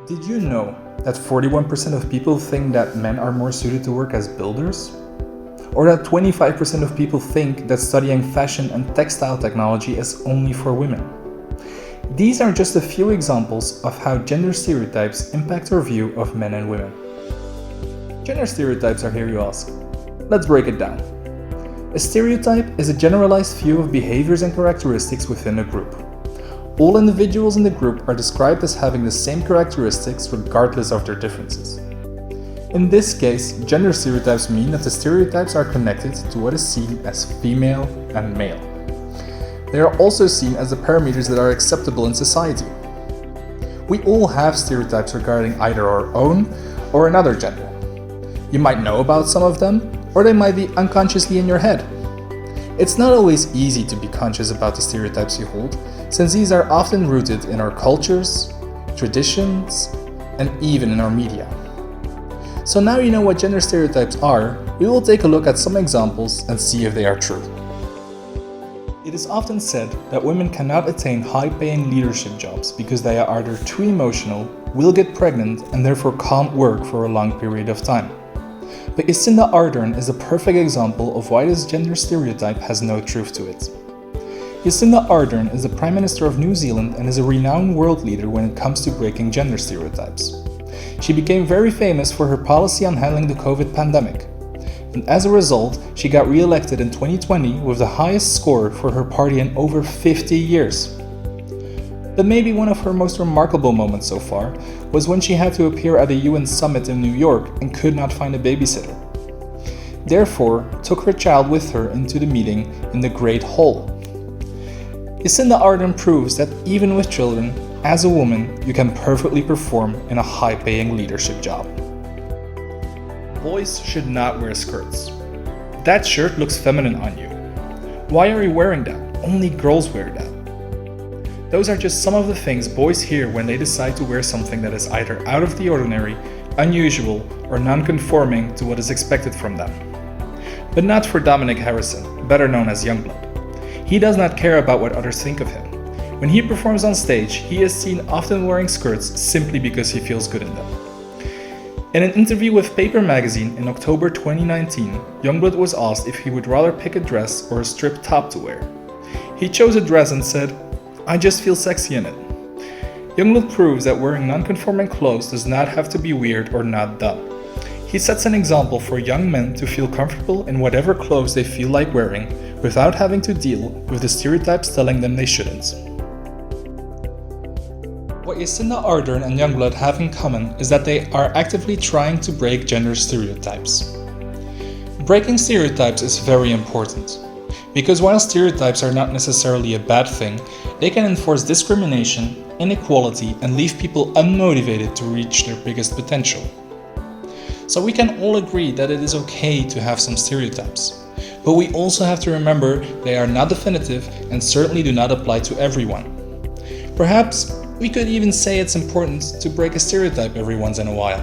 Did you know that 41% of people think that men are more suited to work as builders? Or that 25% of people think that studying fashion and textile technology is only for women? These are just a few examples of how gender stereotypes impact our view of men and women. Gender stereotypes are here, you ask. Let's break it down. A stereotype is a generalized view of behaviors and characteristics within a group. All individuals in the group are described as having the same characteristics regardless of their differences. In this case, gender stereotypes mean that the stereotypes are connected to what is seen as female and male. They are also seen as the parameters that are acceptable in society. We all have stereotypes regarding either our own or another gender. You might know about some of them, or they might be unconsciously in your head. It's not always easy to be conscious about the stereotypes you hold, since these are often rooted in our cultures, traditions, and even in our media. So now you know what gender stereotypes are, we will take a look at some examples and see if they are true. It is often said that women cannot attain high-paying leadership jobs because they are either too emotional, will get pregnant, and therefore can't work for a long period of time. But Jacinda Ardern is a perfect example of why this gender stereotype has no truth to it. Jacinda Ardern is the Prime Minister of New Zealand and is a renowned world leader when it comes to breaking gender stereotypes. She became very famous for her policy on handling the COVID pandemic. And as a result, she got re-elected in 2020 with the highest score for her party in over 50 years. But maybe one of her most remarkable moments so far was when she had to appear at a UN summit in New York and could not find a babysitter. Therefore, took her child with her into the meeting in the Great Hall. Jacinda Ardern proves that even with children, as a woman, you can perfectly perform in a high-paying leadership job. Boys should not wear skirts. That shirt looks feminine on you. Why are you wearing that? Only girls wear that. Those are just some of the things boys hear when they decide to wear something that is either out of the ordinary, unusual, or non-conforming to what is expected from them. But not for Dominic Harrison, better known as Youngblood. He does not care about what others think of him. When he performs on stage, he is seen often wearing skirts simply because he feels good in them. In an interview with Paper magazine in October 2019, Youngblood was asked if he would rather pick a dress or a striped top to wear. He chose a dress and said, "I just feel sexy in it." Youngblood proves that wearing non-conforming clothes does not have to be weird or not dumb. He sets an example for young men to feel comfortable in whatever clothes they feel like wearing without having to deal with the stereotypes telling them they shouldn't. What Jacinda Ardern and Youngblood have in common is that they are actively trying to break gender stereotypes. Breaking stereotypes is very important, because while stereotypes are not necessarily a bad thing, they can enforce discrimination, inequality, and leave people unmotivated to reach their biggest potential. So we can all agree that it is okay to have some stereotypes, but we also have to remember they are not definitive and certainly do not apply to everyone. Perhaps we could even say it's important to break a stereotype every once in a while.